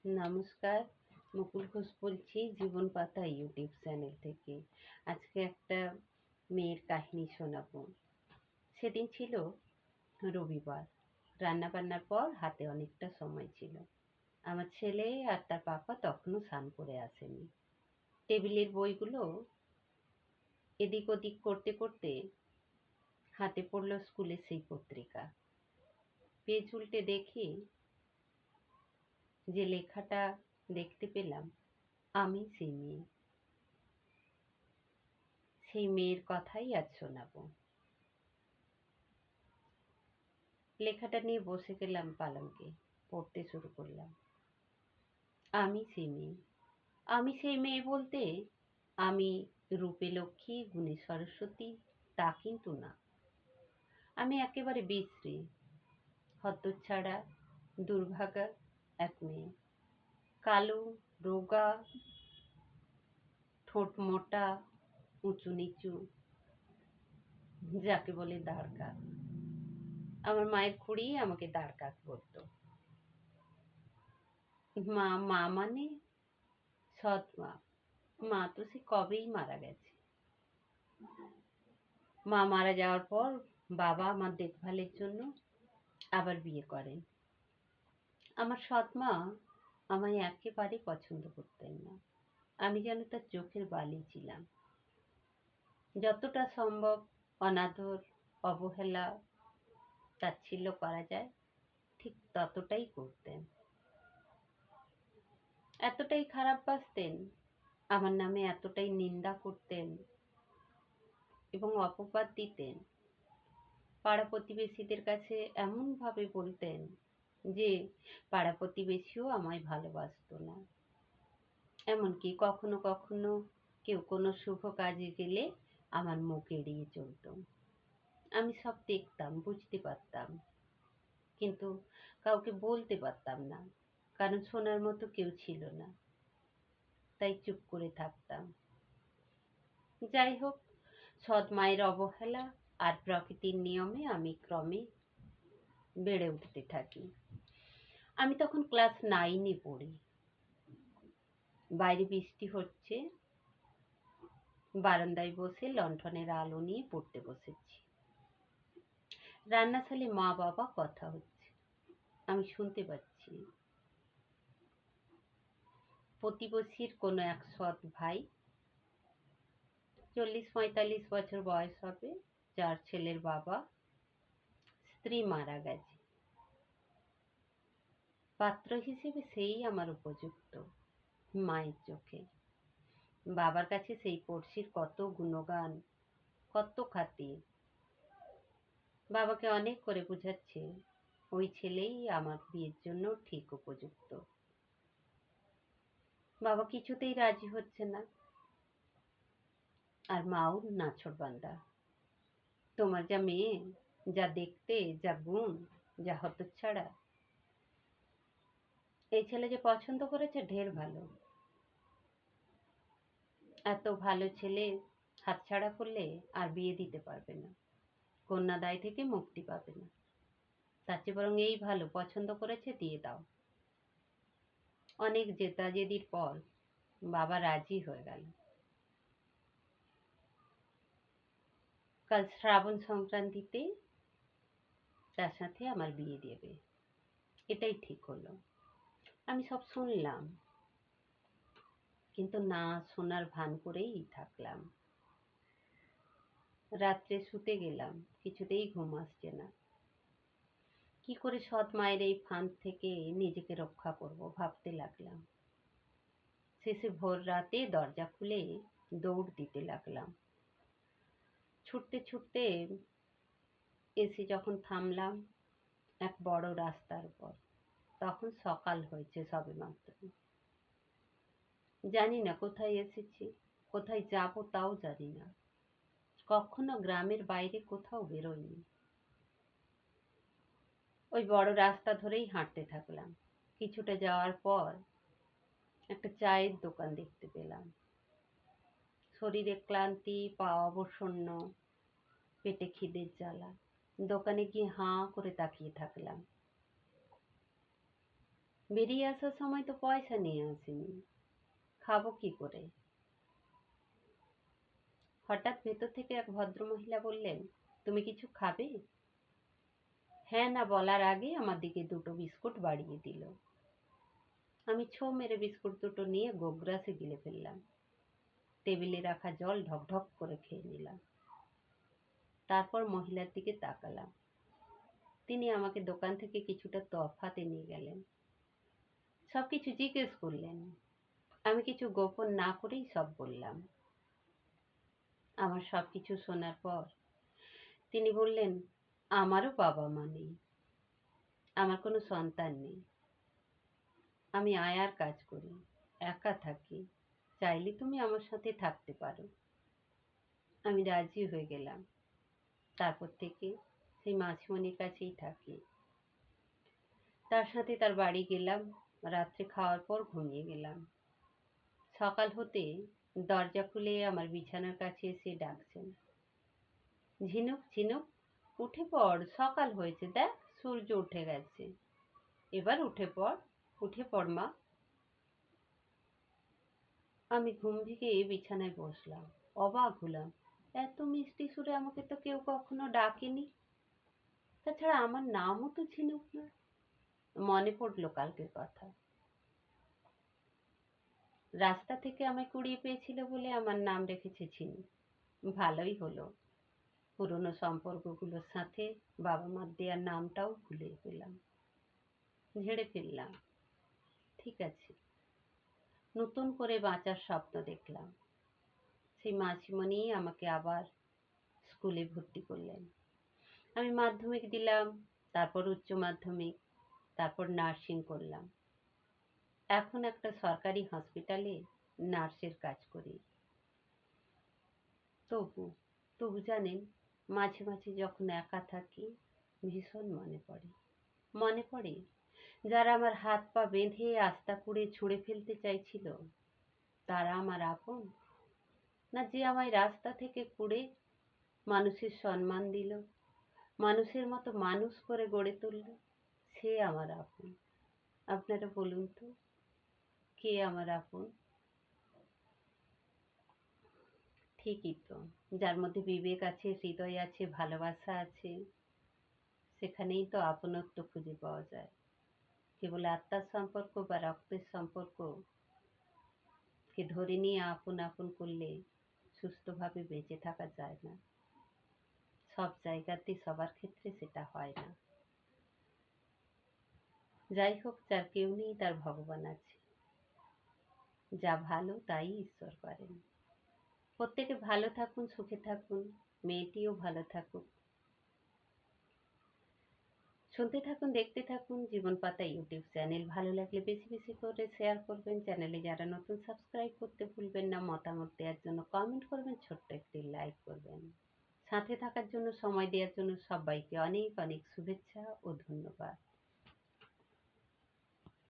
নমস্কার, মুকুল ঘোষ বলছি জীবন পাতা ইউটিউব চ্যানেল থেকে। আজকে একটা মেয়ের কাহিনী শোনাবো। সেদিন ছিল রবিবার। রান্নাবান্নার পর হাতে অনেকটা সময় ছিল। আমার ছেলে আর তার পাপা তখনও স্নান করে আসেনি। টেবিলের বইগুলো এদিক ওদিক করতে করতে হাতে পড়ল স্কুলের সেই পত্রিকা। পেজ উল্টে দেখি যে লেখাটা দেখতে পেলাম, আমি সেই মেয়ে। সেই মেয়ের কথাই আজ শোনাবো। লেখাটা নিয়ে বসে গেলাম পালঙ্কে, পড়তে শুরু করলাম। আমি সেই মেয়ে। আমি সেই মেয়ে বলতে আমি রূপে লক্ষ্মী, গুণে সরস্বতী তা কিন্তু না। আমি একেবারে বিশ্রী, হতচ্ছাড়া, দুর্ভাগা এক মেয়ে। কালো, রোগা, ঠোঁট মোটা, উঁচু নিচু, যাকে বলে দাঁড় কাক। আমার মায়ের খুড়ি আমাকে দাঁড় কাক বলতো। মা মা মানে সৎ মা। মা তো সে কবেই মারা গেছে। মা মারা যাওয়ার পর বাবা আমার দেখভালের জন্য আবার বিয়ে করেন। আমার সৎ মা আমায় একেবারে পছন্দ করতেন না। আমি যেন তার চোখের বালি ছিলাম। যতটা সম্ভব অনাদর, অবহেলা, তাচ্ছিল্য করা যায় ঠিক ততটাই করতেন। এতটাই খারাপ বাসতেন, আমার নামে এতটাই নিন্দা করতেন এবং অপবাদ দিতেন, পাড়া প্রতিবেশীদের কাছে এমনভাবে বলতেন যে পাড়া প্রতিবেশীও আমায় ভালোবাসতো না। এমনকি কখনো কখনো কেউ কোনো শুভ কাজে গেলে আমার মুখ এড়িয়ে চলত। আমি সব দেখতাম, বুঝতে পারতাম, কিন্তু কাউকে বলতে পারতাম না, কারণ শোনার মতো কেউ ছিল না। তাই চুপ করে থাকতাম। যাই হোক, সৎ মায়ের অবহেলা আর প্রকৃতির নিয়মে আমি ক্রমে বেড়ে উঠতে থাকি। আমি তখন ক্লাস 9-এ পড়ি। বাইরে বৃষ্টি হচ্ছে। বারান্দায় বসে লণ্ঠনের আলো নিয়ে পড়তে বসেছি। রান্নাশালে মা বাবা কথা হচ্ছে। আমি শুনতে পাচ্ছি। প্রতিবেশীর কোনো এক সৎ ভাই, 40-45 বছর বয়স হবে, যার ছেলের বাবা, স্ত্রী মারা গেছে। পাত্র হিসেবে সেই আমার উপযুক্ত মায়ের চোখে। বাবার কাছে সেই পড়শির কত গুণগান, কত খাতির। বাবাকে অনেক করে বুঝাচ্ছে ওই ছেলেই আমার বিয়ের জন্য ঠিক উপযুক্ত। বাবা কিছুতেই রাজি হচ্ছে না। আর মাও নাছোড়বান্দা। তোমার যা মেয়ে, যা দেখতে, যা গুণ, যা হতচ্ছাড়া, এই ছেলে যে পছন্দ করেছে ঢের ভালো। এত ভালো ছেলে হাতছাড়া করলে আর বিয়ে দিতে পারবে না, কন্যাদায় থেকে মুক্তি পাবে না। তার চেয়ে বরং এই ভালো, পছন্দ করেছে দিয়ে দাও। অনেক জেদাজেদির পর বাবা রাজি হয়ে গেল। কাল শ্রাবণ সংক্রান্তিতে তার সাথে আমার বিয়ে দেবে, এটাই ঠিক হলো। আমি সব শুনলাম, কিন্তু না শোনার ভান করেই থাকলাম। রাত্রে শুতে গেলাম, কিছুতেই ঘুম আসছে না। কি করে সৎ মায়ের এই ফাঁদ থেকে নিজেকে রক্ষা করব ভাবতে লাগলাম। শেষে ভোর রাতে দরজা খুলে দৌড় দিতে লাগলাম। ছুটতে ছুটতে এসে যখন থামলাম এক বড় রাস্তার উপর, তখন সকাল হয়েছে সবেমাত্র। জানি না কোথায় এসেছি, কোথায় যাব তাও জানি না। কখনো গ্রামের বাইরে কোথাও বেরোইনি। ওই বড় রাস্তা ধরেই হাঁটতে থাকলাম। কিছুটা যাওয়ার পর একটা চায়ের দোকান দেখতে পেলাম। শরীরে ক্লান্তি, পা অবসন্ন, পেটে খিদের জ্বালা। দোকানে গিয়ে হাঁ করে তাকিয়ে থাকলাম। বেরিয়ে আসার সময় তো পয়সা নিয়ে আসিনি, খাবো কি করে? হঠাৎ ভেতর থেকে এক ভদ্রমহিলা বললেন, তুমি কিছু খাবে? হ্যাঁ না বলার আগেই আমার দিকে দুটো বিস্কুট বাড়িয়ে দিল। আমি ছো মেরে বিস্কুট দুটো নিয়ে গোগ্রাসে গিলে ফেললাম। টেবিলে রাখা জল ঢকঢক করে খেয়ে নিলাম। তারপর মহিলার দিকে তাকালাম। তিনি আমাকে দোকান থেকে কিছুটা তফাতে নিয়ে গেলেন। সবকিছু জিজ্ঞেস করলেন। আমি কিছু গোপন না করেই সব বললাম। আমার সবকিছু শোনার পর তিনি বললেন, আমারও বাবা মা নেই, আমার কোনো সন্তান নেই, আমি আয়ার কাজ করি, একা থাকি, চাইলে তুমি আমার সাথে থাকতে পারো। আমি রাজি হয়ে গেলাম। তারপর থেকে সেই মাঝিমণির কাছেই থাকি। তার সাথে তার বাড়ি গেলাম, রাত্রে খাওয়ার পর ঘুমিয়ে গেলাম। সকাল হতে দরজা খুলে আমার বিছানার কাছে এসে ডাকছেন, ঝিনুক ঝিনুক, উঠে পড়, সকাল হয়েছে, দেখ সূর্য উঠে গেছে, এবার উঠে পড়, উঠে পড় মা। আমি ঘুম থেকে বিছানায় বসলাম, অবাক হলাম, এত মিষ্টি সুরে আমাকে তো কেউ কখনো ডাকেনি। তাছাড়া আমার নামও তো ঝিনুক না। মনে পড়লো কালকের কথা। রাস্তা থেকে আমায় কুড়িয়ে পেয়েছিল বলে আমার নাম রেখেছে ঝিনুক। ভালোই হলো, পুরনো সম্পর্কগুলোর সাথে বাবা মার দেওয়ার নামটাও ভুলে গেলাম, ঝেড়ে ফেললাম। ঠিক আছে, নতুন করে বাঁচার স্বপ্ন দেখলাম। সেই মাসিমণিই আমাকে আবার স্কুলে ভর্তি করলেন। আমি মাধ্যমিক দিলাম, তারপর উচ্চ মাধ্যমিক, তারপর নার্সিং করলাম। এখন একটা সরকারি হসপিটালে নার্সের কাজ করি। তবু তবু জানেন, মাঝে মাঝে যখন একা থাকি ভীষণ মনে পড়ে। মনে পড়ে যারা আমার হাত পা বেঁধে আস্তা করে ছুঁড়ে ফেলতে চাইছিল, তারা আমার আপন, না যে আমায় রাস্তা থেকে কুড়ে মানুষের সম্মান দিল, মানুষের মতো মানুষ করে গড়ে তুলল, সে আমার আপন। আপনারা বলুন তো, কে আমার আপন? ঠিকই তো, যার মধ্যে বিবেক আছে, হৃদয় আছে, ভালোবাসা আছে, সেখানেই তো আপনত্ব খুঁজে পাওয়া যায়। কেবল আত্মার সম্পর্ক বা রক্তের সম্পর্ক কে ধরে নিয়ে আপন আপন করলে সুস্থভাবে বেঁচে থাকা যায় না। সব জায়গাতে সবার ক্ষেত্রে সেটা হয় না। যাই হোক, যার কেউ নেই তার ভগবান আছে। যা ভালো তাই ঈশ্বর করেন। প্রত্যেকে ভালো থাকুন, সুখে থাকুন, মেয়েটিও ভালো থাকুক। শুনতে থাকুন, দেখতে থাকুন জীবন পাতা ইউটিউব চ্যানেল। ভালো লাগলে বেশি বেশি করে শেয়ার করবেন। চ্যানেলে যারা নতুন, সাবস্ক্রাইব করতে ভুলবেন না। মতামত দেওয়ার জন্য কমেন্ট করবেন, ছোট্ট একটি লাইক করবেন। সাথে থাকার জন্য, সময় দেওয়ার জন্য সবাইকে অনেক অনেক শুভেচ্ছা ও ধন্যবাদ।